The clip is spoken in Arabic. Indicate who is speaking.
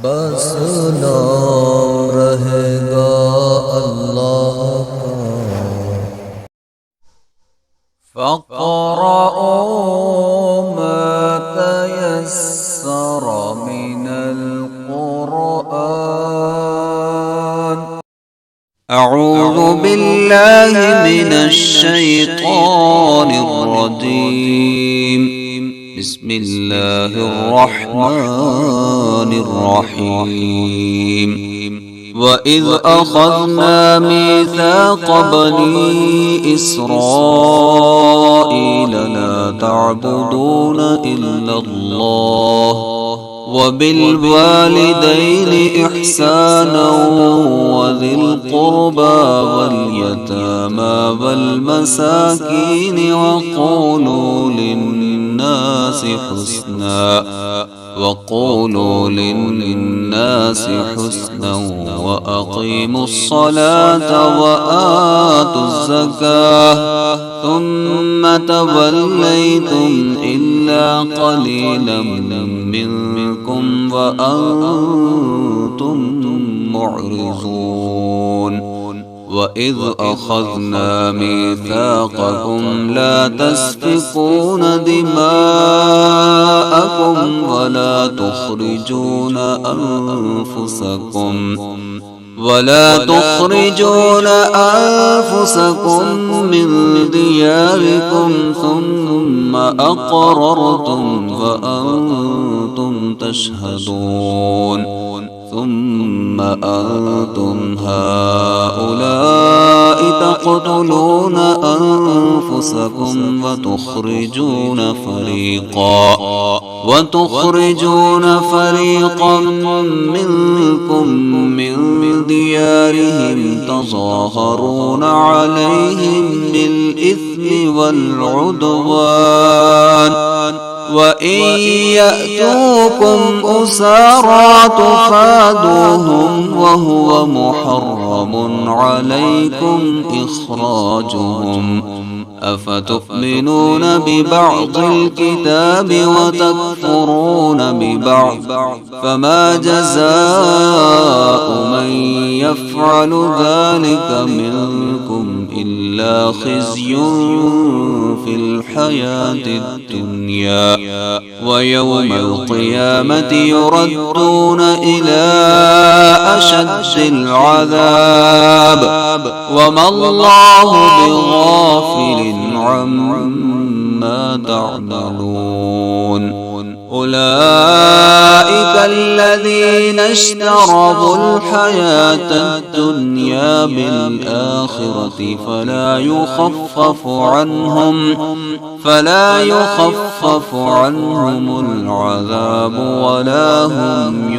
Speaker 1: बस नाम रहेगा अल्लाह का। फ़क़रऊँ मा तयस्सर मिनल क़ुरआन। अऊज़ु बिल्लाहि मिनश शैतानिर रजीम। बिस्मिल्लाहिर रहमानिर रहीम। वइज़ अख़ज़ना मीसाक़ बनी इस्राईल ला तअबुदून इल्लल्लाह वबिलवालिदैनि इहसाना वज़िल क़ुर्बा वल्यतामा वल्मसाकीन वक़ूलू लिन्नास हुस्ना वअक़ीमु الصلاة वआतु الزكاة ثم توليتم إلا قليلا منكم وأنتم معرضون وإذ أخذنا ميثاقكم لا تسفكون دماءكم ولا تخرجون أنفسكم من دياركم ثم أقررتم وأنتم تشهدون ثم أنتم هؤلاء تقتلون أنفسكم وتخرجون فريقا منكم من ديارهم تظاهرون عليهم بالإثم والعدوان وإن يأتوكم أسارى تفادوهم وهو محرم عليكم إخراجهم أفتؤمنون ببعض الكتاب وتكفرون ببعض فما جزاء من يفعل ذلك منكم إلا خزي في الحياة الدنيا ويوم القيامة يردون إلى أشد العذاب وما الله بغافل عما تعملون أولئك الذين اشتروا الحياة الدنيا بالآخرة فلا يخفف عنهم العذاب ولا هم